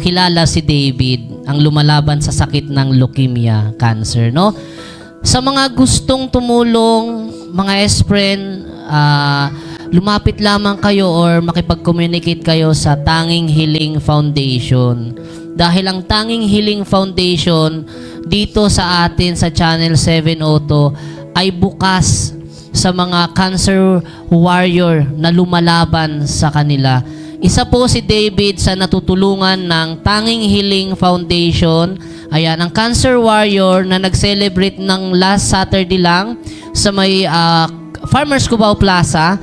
kilala si David, ang lumalaban sa sakit ng leukemia, cancer, no? Sa mga gustong tumulong, mga S-friend, lumapit lamang kayo or makipag-communicate kayo sa Tanging Healing Foundation. Dahil ang Tanging Healing Foundation dito sa atin sa Channel 702 ay bukas sa mga cancer warrior na lumalaban sa kanila. Isa po si David sa natutulungan ng Tanging Healing Foundation. Ayan, ang cancer warrior na nag-celebrate ng last Saturday lang sa may Farmers Cubao Plaza.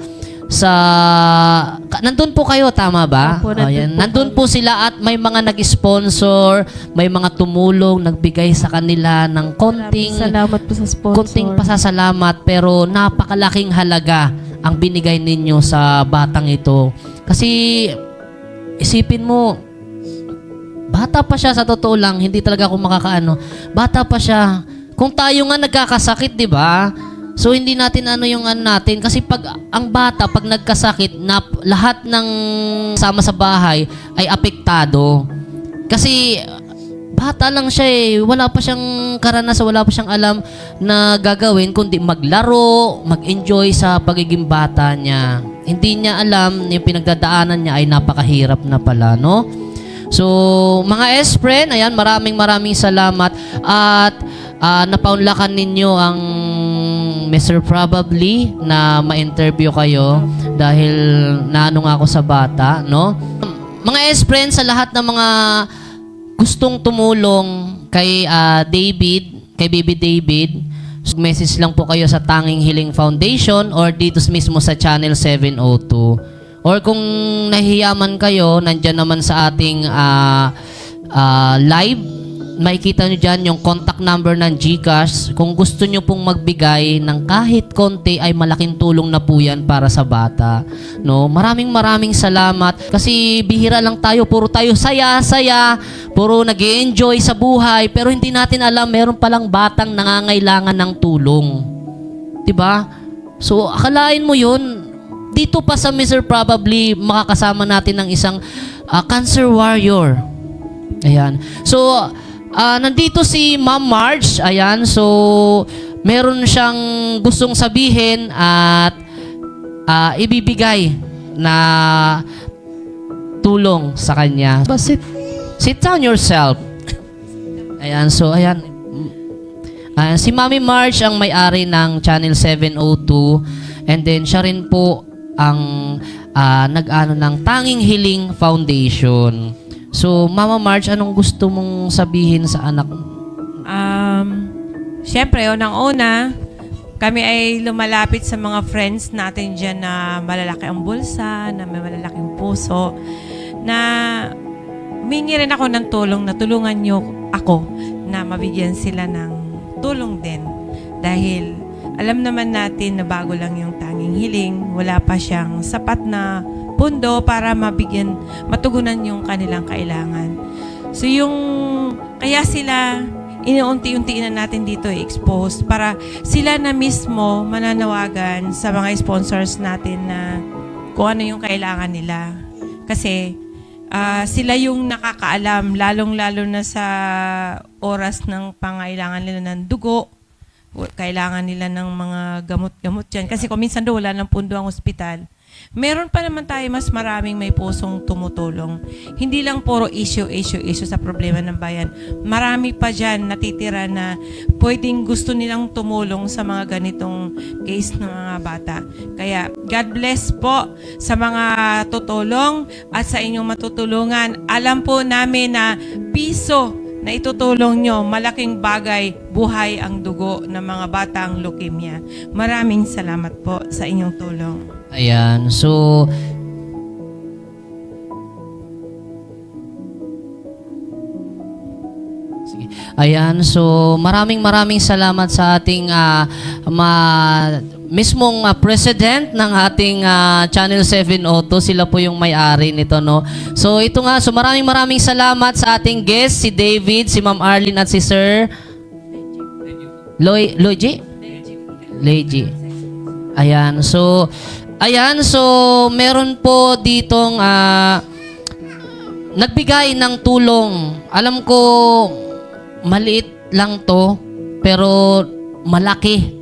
Nandun po kayo, tama ba? Opo, nandun po sila at may mga nag-sponsor, may mga tumulong, nagbigay sa kanila ng Salamat po sa sponsor. konting pasasalamat, pero napakalaking halaga ang binigay ninyo sa batang ito. Kasi isipin mo, bata pa siya, sa totoo lang, hindi talaga ako makakaano. Bata pa siya. Kung tayo nga nagkakasakit, di ba? So, hindi natin yung natin. Kasi pag ang bata, pag nagkasakit, lahat ng sama sa bahay ay apektado. Kasi bata lang siya eh. Wala pa siyang karanasan, wala pa siyang alam na gagawin, kundi maglaro, mag-enjoy sa pagiging bata niya. Hindi niya alam, yung pinagdadaanan niya ay napakahirap na pala, no? So, mga S-friend, ayan, maraming salamat. At napaunlakan ninyo ang Mr. Probably na ma-interview kayo dahil naano nga ako sa bata, no? Mga S-friend, sa lahat ng mga gustong tumulong kay David, kay Baby David, message lang po kayo sa Tanging Healing Foundation or dito mismo sa Channel 702. Or kung nahihiyaman kayo, nandyan naman sa ating live, makikita nyo dyan yung contact number ng GCash. Kung gusto nyo pong magbigay ng kahit konti, ay malaking tulong na po yan para sa bata. No? Maraming salamat. Kasi bihira lang tayo, puro tayo saya-saya, puro nag-i-enjoy sa buhay, pero hindi natin alam, meron palang batang nangangailangan ng tulong. Diba? So, akalain mo yun, dito pa sa Mr. Probably, makakasama natin ng isang cancer warrior. Ayan. So, nandito si Ma'am Marge. Ayan. So, meron siyang gustong sabihin at ibibigay na tulong sa kanya. Sit down yourself. Ayan. So, ayan. Si Mami Marge ang may-ari ng Channel 702. And then, siya rin po ang nag-ano ng Tanging Healing Foundation. So, Mama Marge, anong gusto mong sabihin sa anak mo? Siyempre, unang-una, kami ay lumalapit sa mga friends natin dyan na malalaki ang bulsa, na may malalaking puso, na humingi rin ako ng tulong, na tulungan niyo ako na mabigyan sila ng tulong din. Dahil alam naman natin na bago lang yung Tanging Healing, wala pa siyang sapat na pundo para matugunan yung kanilang kailangan. So kaya sila, inuunti-unti na natin dito i-expose para sila na mismo mananawagan sa mga sponsors natin na kung ano yung kailangan nila. Kasi sila yung nakakaalam, lalong-lalo na sa oras ng pangailangan nila ng dugo, kailangan nila ng mga gamot-gamot dyan. Kasi kung minsan wala ng pundo ang ospital, meron pa naman tayo mas maraming may pusong tumutulong. Hindi lang puro issue sa problema ng bayan. Marami pa dyan natitira na pwedeng gusto nilang tumulong sa mga ganitong case ng mga bata. Kaya God bless po sa mga tutulong at sa inyong matutulungan. Alam po namin na piso na itutulong nyo, malaking bagay, buhay ang dugo ng mga batang leukemia. Maraming salamat po sa inyong tulong. Ayan. So, sige. Ayan. So, maraming salamat sa ating mismong president ng ating Channel 702. Sila po yung may-ari nito, no? So, ito nga. So, maraming salamat sa ating guest, si David, si Ma'am Arlene at si Sir Loigi? Ayan. So, meron po ditong nagbigay ng tulong. Alam ko, maliit lang to, pero malaki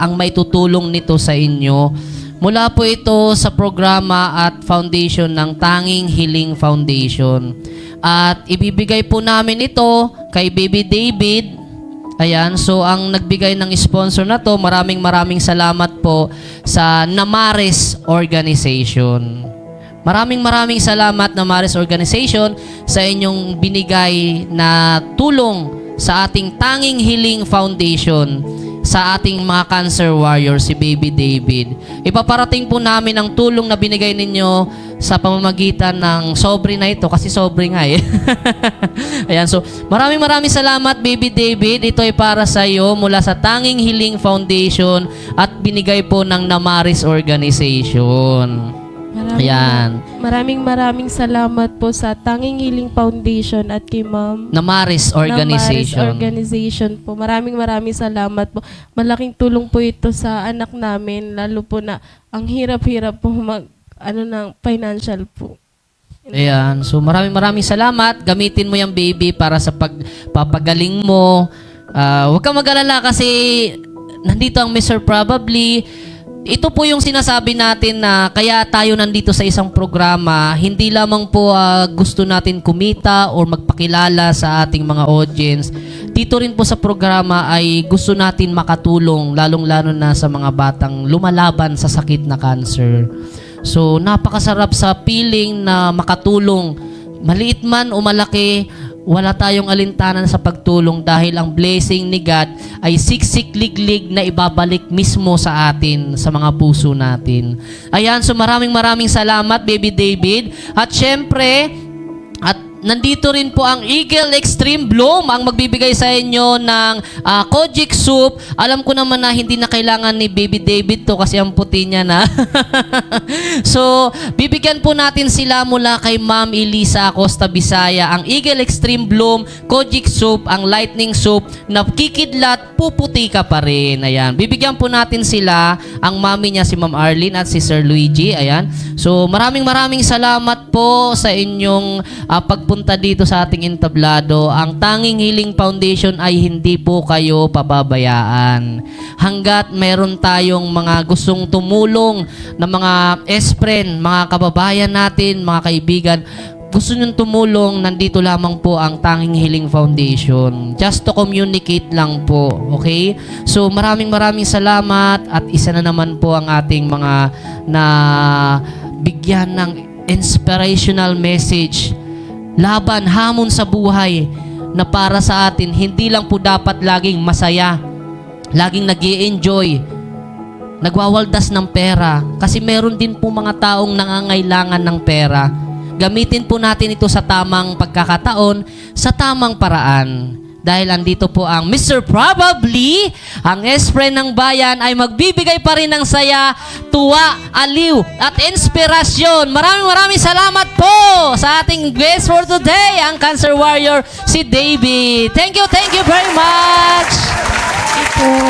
ang may tutulong nito sa inyo. Mula po ito sa programa at foundation ng Tanging Hiling Foundation. At ibibigay po namin ito kay Baby David. Ayan, so ang nagbigay ng sponsor na to, maraming salamat po sa Namares Organization. Maraming salamat Namares Organization sa inyong binigay na tulong sa ating Tanging Hiling Foundation, sa ating mga cancer warrior, si Baby David. Ipaparating po namin ang tulong na binigay ninyo sa pamamagitan ng sobre na ito, kasi sobre nga eh. Ayan, so maraming salamat Baby David. Ito ay para sa iyo mula sa Tanging Hiling Foundation at binigay po ng Namaris Organization. Ayan. Maraming salamat po sa Tanging Hiling Foundation at kay Ma'am Namaris Organization. Namaris Organization po. Maraming salamat po. Malaking tulong po ito sa anak namin, lalo po na ang hirap-hirap po ng financial po. Ayan. So maraming salamat. Gamitin mo yung baby para sa pagpapagaling mo. Huwag kang mag-alala kasi nandito ang Mr. Probably. Ito po yung sinasabi natin na kaya tayo nandito sa isang programa, hindi lamang po gusto natin kumita or magpakilala sa ating mga audience. Dito rin po sa programa ay gusto natin makatulong, lalong-lalo na sa mga batang lumalaban sa sakit na cancer. So, napakasarap sa feeling na makatulong. Maliit man o malaki, wala tayong alintanan sa pagtulong dahil ang blessing ni God ay siksik-liglig na ibabalik mismo sa atin, sa mga puso natin. Ayan, so maraming salamat, Baby David. At syempre, nandito rin po ang Eagle Extreme Bloom ang magbibigay sa inyo ng Kojic Soup. Alam ko naman na hindi na kailangan ni Baby David to kasi ang puti niya na. So, bibigyan po natin sila mula kay Ma'am Elisa Acosta Bisaya. Ang Eagle Extreme Bloom, Kojic Soup, ang Lightning Soup na kikidlat, puputi ka pa rin. Ayan. Bibigyan po natin sila, ang mami niya si Ma'am Arlene at si Sir Luigi. Ayan. So, maraming salamat po sa inyong pagpunta dito sa ating entablado. Ang Tanging Hiling Foundation ay hindi po kayo pababayaan. Hanggat meron tayong mga gustong tumulong na mga espren, mga kababayan natin, mga kaibigan, gusto nyo tumulong, nandito lamang po ang Tanging Hiling Foundation. Just to communicate lang po. Okay? So, maraming salamat at isa na naman po ang ating mga na bigyan ng inspirational message. Laban, hamon sa buhay na para sa atin, hindi lang po dapat laging masaya, laging nag-i-enjoy, nagwawaldas ng pera. Kasi meron din po mga taong nangangailangan ng pera. Gamitin po natin ito sa tamang pagkakataon, sa tamang paraan. Dahil andito po ang Mr. Probably, ang espren ng bayan ay magbibigay pa rin ng saya, tuwa, aliw, at inspirasyon. Maraming salamat po sa ating guest for today, ang Cancer Warrior, si David. Thank you very much. Ito.